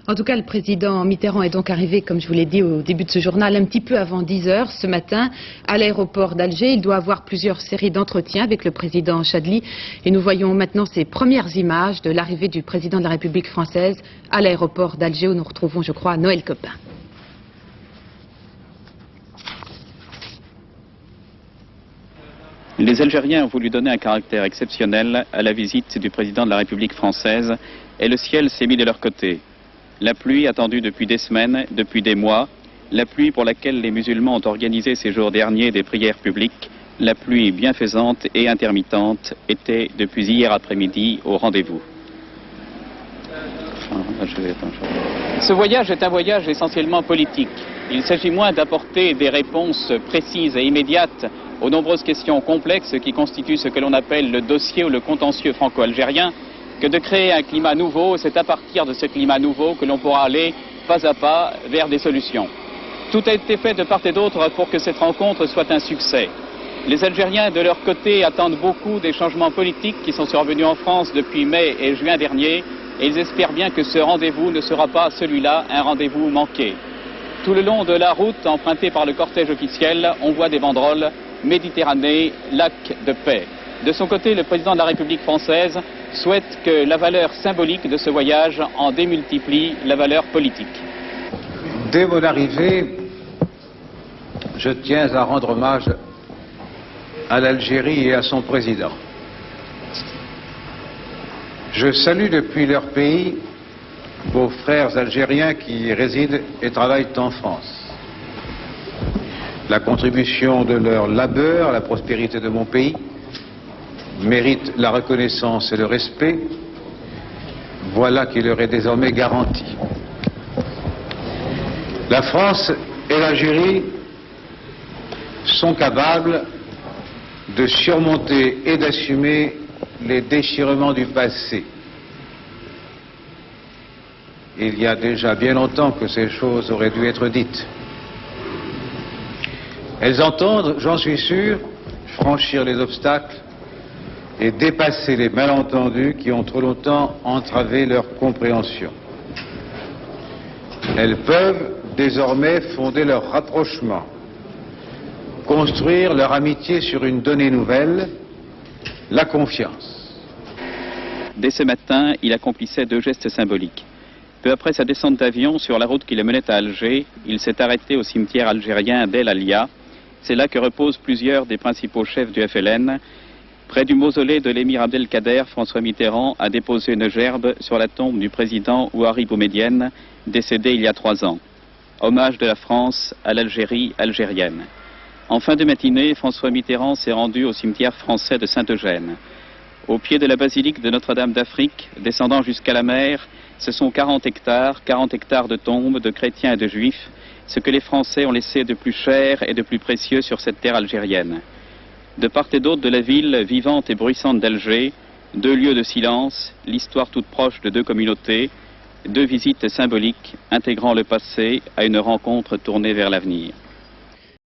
En tout cas, le président Mitterrand est donc arrivé, comme je vous l'ai dit au début de ce journal, un petit peu avant 10 heures ce matin à l'aéroport d'Alger. Il doit avoir plusieurs séries d'entretiens avec le président Chadli. Et nous voyons maintenant ces premières images de l'arrivée du président de la République française à l'aéroport d'Alger où nous retrouvons, je crois, Noël Copin. Les Algériens ont voulu donner un caractère exceptionnel à la visite du président de la République française et le ciel s'est mis de leur côté. La pluie attendue depuis des semaines, depuis des mois, la pluie pour laquelle les musulmans ont organisé ces jours derniers des prières publiques, la pluie bienfaisante et intermittente était depuis hier après-midi au rendez-vous. Ce voyage est un voyage essentiellement politique. Il s'agit moins d'apporter des réponses précises et immédiates aux nombreuses questions complexes qui constituent ce que l'on appelle le dossier ou le contentieux franco-algérien, que de créer un climat nouveau. C'est à partir de ce climat nouveau que l'on pourra aller pas à pas vers des solutions. Tout a été fait de part et d'autre pour que cette rencontre soit un succès. Les Algériens, de leur côté, attendent beaucoup des changements politiques qui sont survenus en France depuis mai et juin dernier, et ils espèrent bien que ce rendez-vous ne sera pas celui-là, un rendez-vous manqué. Tout le long de la route empruntée par le cortège officiel, on voit des banderoles « Méditerranée, lac de paix ». De son côté, le président de la République française souhaite que la valeur symbolique de ce voyage en démultiplie la valeur politique. Dès mon arrivée, je tiens à rendre hommage à l'Algérie et à son président. Je salue depuis leur pays vos frères algériens qui résident et travaillent en France. La contribution de leur labeur à la prospérité de mon pays mérite la reconnaissance et le respect. Voilà qui leur est désormais garanti. La France et l'Algérie sont capables de surmonter et d'assumer les déchirements du passé. Il y a déjà bien longtemps que ces choses auraient dû être dites. Elles entendent, j'en suis sûr, franchir les obstacles et dépasser les malentendus qui ont trop longtemps entravé leur compréhension. Elles peuvent désormais fonder leur rapprochement, construire leur amitié sur une donnée nouvelle, la confiance. Dès ce matin, il accomplissait deux gestes symboliques. Peu après sa descente d'avion sur la route qui le menait à Alger, il s'est arrêté au cimetière algérien d'El Alia. C'est là que reposent plusieurs des principaux chefs du FLN. Près du mausolée de l'émir Abdelkader, François Mitterrand a déposé une gerbe sur la tombe du président Ouari Boumedienne, décédé il y a 3 ans. Hommage de la France à l'Algérie algérienne. En fin de matinée, François Mitterrand s'est rendu au cimetière français de Saint-Eugène. Au pied de la basilique de Notre-Dame d'Afrique, descendant jusqu'à la mer, ce sont 40 hectares de tombes de chrétiens et de juifs, ce que les Français ont laissé de plus cher et de plus précieux sur cette terre algérienne. De part et d'autre de la ville vivante et bruissante d'Alger, 2 lieux de silence, l'histoire toute proche de 2 communautés, 2 visites symboliques intégrant le passé à une rencontre tournée vers l'avenir.